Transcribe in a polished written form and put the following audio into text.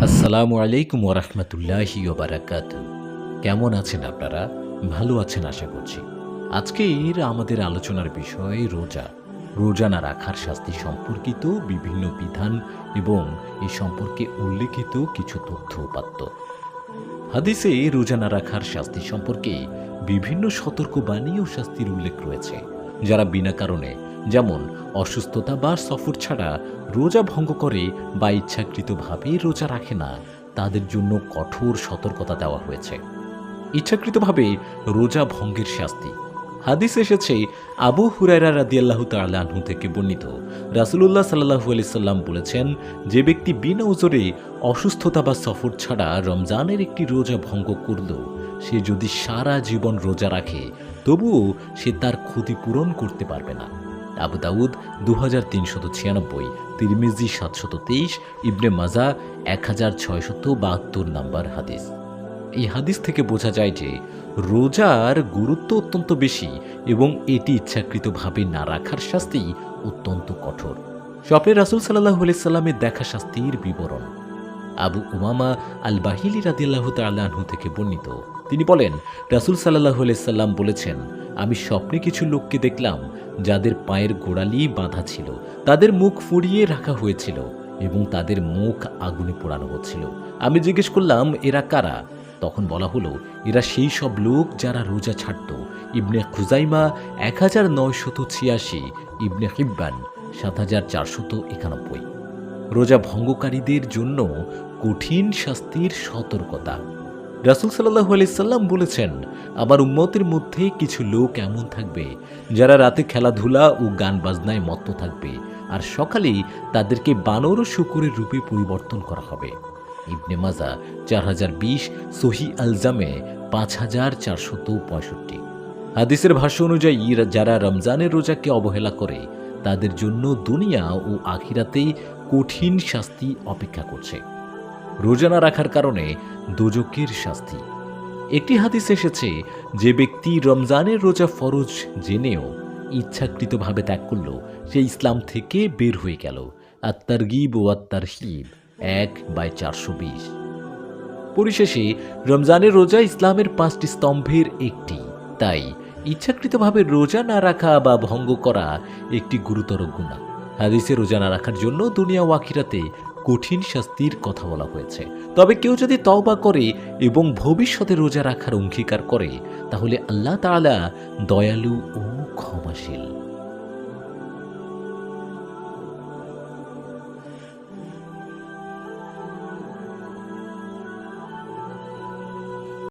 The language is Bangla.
আসসালামু আলাইকুম ওরহমতুল্লাহি ওবারাকাতু। কেমন আছেন আপনারা? ভালো আছেন আশা করছি। আজকের আমাদের আলোচনার বিষয় রোজা। রোজা না রাখার শাস্তি সম্পর্কিত বিভিন্ন বিধান এবং এ সম্পর্কে উল্লেখিত কিছু তথ্য উপাত্ত। হাদিসে রোজা না রাখার শাস্তি সম্পর্কে বিভিন্ন সতর্কবাণী ও শাস্তির উল্লেখ রয়েছে। যারা বিনা কারণে, যেমন অসুস্থতা বা সফর ছাড়া রোজা ভঙ্গ করে বা ইচ্ছাকৃতভাবে রোজা রাখে না, তাদের জন্য কঠোর সতর্কতা দেওয়া হয়েছে। ইচ্ছাকৃতভাবে রোজা ভঙ্গের শাস্তি। হাদিস এসেছে আবু হুরায়রা রাদিয়াল্লাহু তাআলা আনহু থেকে বর্ণিত, রাসূলুল্লাহ সাল্লাল্লাহু আলাইহি সাল্লাম বলেছেন, যে ব্যক্তি বিনা ওজরে অসুস্থতা বা সফর ছাড়া রমজানের একটি রোজা ভঙ্গ করল, সে যদি সারা জীবন রোজা রাখে তবুও সে তার ক্ষতিপূরণ করতে পারবে না। আবু দাউদ 2396, তিরমিজি 723, ইবনে মাজা 1672 নম্বর হাদিস। এই হাদিস থেকে বোঝা যায় যে রোজার গুরুত্ব অত্যন্ত বেশি এবং এটি ইচ্ছাকৃতভাবে না রাখার শাস্তি অত্যন্ত কঠোর। স্বপ্নে রাসূল সাল্লাল্লাহু আলাইহি সাল্লামের দেখা শাস্তির বিবরণ। আবু উমামা আল বাহিলি রাদিয়াল্লাহু তাআলা আনহু থেকে বর্ণিত, তিনি বলেন, রাসূল সাল্লাল্লাহু আলাইহি সাল্লাম বলেছেন, আমি স্বপ্নে কিছু লোককে দেখলাম যাদের পায়ের গোড়ালি বাঁধা ছিল, তাদের মুখ ফুঁড়িয়ে রাখা হয়েছিল এবং তাদের মুখ আগুনে পোড়ানো হচ্ছিল। আমি জিজ্ঞেস করলাম, এরা কারা? তখন বলা হলো, এরা সেই সব লোক যারা রোজা ছাড়ত। ইবনে খুজাইমা 1986, ইবনে হিব্বান 7491। রোজা ভঙ্গকারীদের জন্য কঠিন শাস্তির সতর্কতা। রাসূল সাল্লাল্লাহু আলাইহি সাল্লাম বলেছেন, আমার উম্মতের মধ্যে কিছু লোক এমন থাকবে যারা রাতে খেলাধুলা ও গান বাজনায় মত্ত থাকবে, আর সকালে তাদেরকে বানর ও শূকরের রূপে পরিবর্তন করা হবে। ইবনে মাজা 4020, সহিহ আল জামে 5465। হাদিসের ভাষ্য অনুযায়ী যারা রমজানের রোজাকে অবহেলা করে তাদের জন্য দুনিয়া ও আখিরাতেই কঠিন শাস্তি অপেক্ষা করছে। রোজা না রাখার কারণে দোজখের শাস্তি। একটি হাদিস এসেছে, যে ব্যক্তি রমজানের রোজা ফরজ জেনেও ইচ্ছাকৃতভাবে ত্যাগ করল, সে ইসলাম থেকে বের হয়ে গেল। আত-তারগীব ও আত-তারহিব 1/420। পরিশেষে রমজানের রোজা ইসলামের 5টি স্তম্ভের একটি। তাই ইচ্ছাকৃতভাবে রোজা না রাখা বা ভঙ্গ করা একটি গুরুতর গুনাহ। হাদিসে রোজা না রাখার জন্য দুনিয়া ও আখিরাতে কঠিন শাস্তির কথা বলা হয়েছে। তবে কেউ যদি তওবা করে এবং ভবিষ্যতে রোজা রাখার অঙ্গীকার করে, তাহলে আল্লাহ তাআলা দয়ালু ও ক্ষমাশীল।